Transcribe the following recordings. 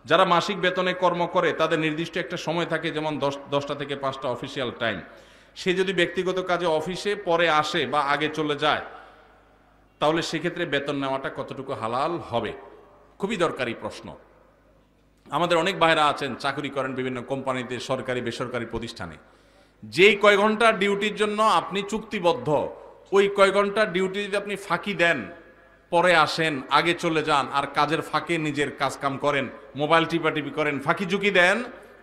যারা মাসিক বেতনে কর্ম করে তাদের নির্দিষ্ট একটা সময় থাকে, যেমন 10টা থেকে 5টা অফিসিয়াল টাইম। সে যদি ব্যক্তিগত কাজে অফিসে পরে আসে বা আগে চলে যায়, তাহলে সেক্ষেত্রে বেতন নেওয়াটা কতটুকু হালাল হবে? খুবই দরকারি প্রশ্ন। আমাদের অনেক ভাইরা আছেন, চাকরি করেন বিভিন্ন কোম্পানিতে, সরকারি বেসরকারি প্রতিষ্ঠানে। যেই কয় ঘন্টা ডিউটির জন্য আপনি চুক্তিবদ্ধ, ওই কয় ঘন্টা ডিউটি যদি আপনি ফাঁকি দেন, পরে আসেন, আগে চলে যান, আর কাজের ফাঁকে নিজের কাজকাম করেন, মোবাইল টিপাটিপি করেন, ফাঁকি ঝুঁকি দেন,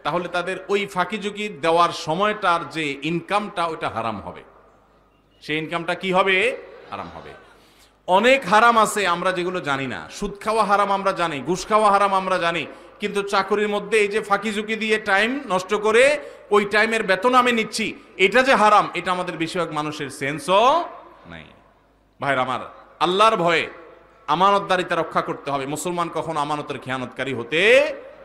তাহলে তাদের ওই ফাঁকি ঝুঁকি দেওয়ার সময়টার যে ইনকামটা, ওটা হারাম হবে। সেই ইনকামটা কি হবে? হারাম হবে। অনেক হারাম আছে আমরা যেগুলো জানি না। সুদ খাওয়া হারাম আমরা জানি, ঘুষ খাওয়া হারাম আমরা জানি, কিন্তু চাকরির মধ্যে এই যে ফাঁকি ঝুঁকি দিয়ে টাইম নষ্ট করে ওই টাইমের বেতন আমি নিচ্ছি, এটা যে হারাম, এটা আমাদের বেশিরভাগ মানুষের সেন্সও নাই। ভাইরা আমার, আল্লাহর ভয়ে আমানতদারিতা রক্ষা করতে হবে। মুসলমান কখনো আমানতের খেয়ানতকারী হতে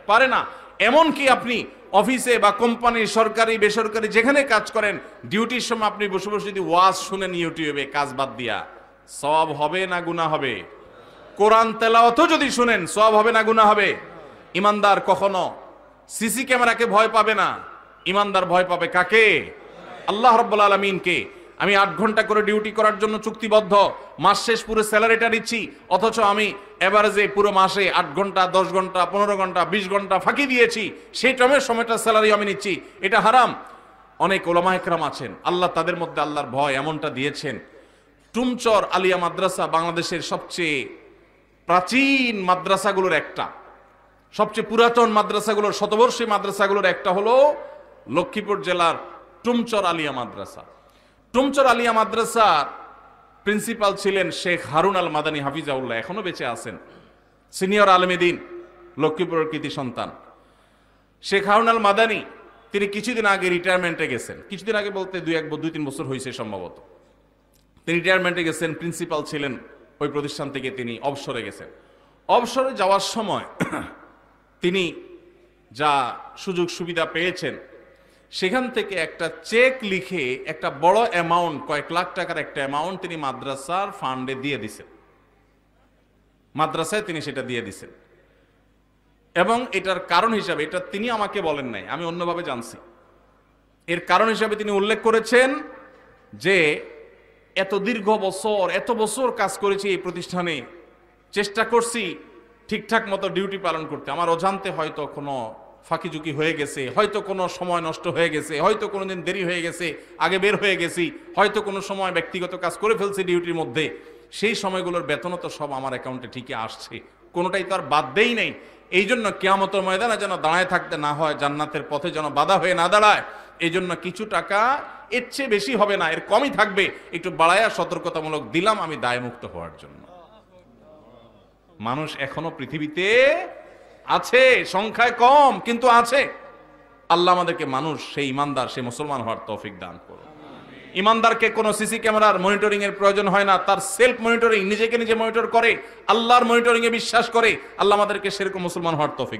পারে না। এমনকি আপনি অফিসে বা কোম্পানি, সরকারি বেসরকারি যেখানে কাজ করেন, ডিউটির সময় আপনি বসে বসে যদি ওয়াজ শুনেন ইউটিউবে কাজ বাদ দিয়া, সওয়াব হবে না গুনাহ হবে? কোরআন তেলাওয়াতও যদি শুনেন, সওয়াব হবে না গুনাহ হবে? ইমানদার কখনো সিসি ক্যামেরাকে ভয় পাবে না। ইমানদার ভয় পাবে কাকে? আল্লাহ রাব্বুল আলামিনকে। আমি 8 ঘন্টা করে ডিউটি করার জন্য চুক্তিবদ্ধ, মাস শেষ পুরো স্যালারিটা নিচ্ছি, অথচ আমি এভারেজে পুরো মাসে 8 ঘন্টা, 10 ঘন্টা, 15 ঘন্টা, 20 ঘন্টা ফাঁকি দিয়েছি, সেই টাইমের সময়টা স্যালারি আমি নিচ্ছি, এটা হারাম। অনেক ওলামা একরাম আছেন, আল্লাহ তাদের মধ্যে আল্লাহর ভয় এমনটা দিয়েছেন। টুমচর আলিয়া মাদ্রাসা বাংলাদেশের সবচেয়ে প্রাচীন মাদ্রাসাগুলোর একটা, সবচেয়ে পুরাতন মাদ্রাসাগুলোর, শতবর্ষী মাদ্রাসাগুলোর একটা হলো লক্ষ্মীপুর জেলার টুমচর আলিয়া মাদ্রাসা। টুমচর আলিয়া মাদ্রাসার প্রিন্সিপাল ছিলেন শেখ হারুন আল মাদানী হাফিজাউল্লাহ, এখনো বেঁচে আছেন, সিনিয়র আলেমে দ্বীন, লক্ষ্মীপুরের কৃতি সন্তান। শেখ হারুন আল মাদানী তিনি কিছুদিন আগে রিটায়ারমেন্টে গেছেন। কিছুদিন আগে বলতে 2-3 বছর হয়েছে সম্ভবত। তিনি রিটায়ারমেন্টে গেছেন, প্রিন্সিপাল ছিলেন ওই প্রতিষ্ঠান থেকে, তিনি অবসরে গেছেন। অবসরে যাওয়ার সময় তিনি যা সুযোগ সুবিধা পেয়েছেন, সেখান থেকে একটা চেক লিখে একটা বড় অ্যামাউন্ট, কয়েক লাখ টাকার একটা অ্যামাউন্ট তিনি মাদ্রাসার ফান্ডে দিয়ে দিছেন। মাদ্রাসায় তিনি সেটা দিয়ে দিছেন, এবং এটার কারণ হিসাবে, এটা তিনি আমাকে বলেন নাই, আমি অন্যভাবে জানছি, এর কারণ হিসাবে তিনি উল্লেখ করেছেন যে এত দীর্ঘ বছর, এত বছর কাজ করেছি এই প্রতিষ্ঠানে, চেষ্টা করছি ঠিকঠাক মতো ডিউটি পালন করতে, আমার অজান্তে হয়তো কোনো ফাঁকি ঝুঁকি হয়ে গেছে, হয়তো কোনো সময় নষ্ট হয়ে গেছে, হয়তো কোনো দিন দেরি হয়ে গেছে, আগে বের হয়ে গেছি, হয়তো কোনো সময় ব্যক্তিগত কাজ করে ফেলছি ডিউটির মধ্যে, সেই সময়গুলোর বেতনও তো সব আমার অ্যাকাউন্টে ঠিকই আসছে, কোনোটাই তো আর বাদ দেই নেই। এই জন্য কিয়ামতের ময়দানে যেন দাঁড়ায় থাকতে না হয়, জান্নাতের পথে যেন বাধা হয়ে না দাঁড়ায়, এই জন্য কিছু টাকা এর চেয়ে বেশি হবে না, এর কমই থাকবে, একটু বাড়ায়া সতর্কতামূলক দিলাম আমি দায়মুক্ত হওয়ার জন্য। মানুষ এখনো পৃথিবীতে আছে, সংখ্যায় কম, কিন্তু আছে। আল্লাহ আমাদেরকে মানুষ, সেই ইমানদার, সেই মুসলমান হওয়ার তৌফিক দান করুন। ইমানদারকে কোনো সিসি ক্যামেরার মনিটরিং এর প্রয়োজন হয় না, তার সেলফ মনিটরিং, নিজেকে নিজে মনিটর করে, আল্লাহর মনিটরিং এ বিশ্বাস করে। আল্লাহ আমাদেরকে সেরকম মুসলমান হওয়ার তৌফিক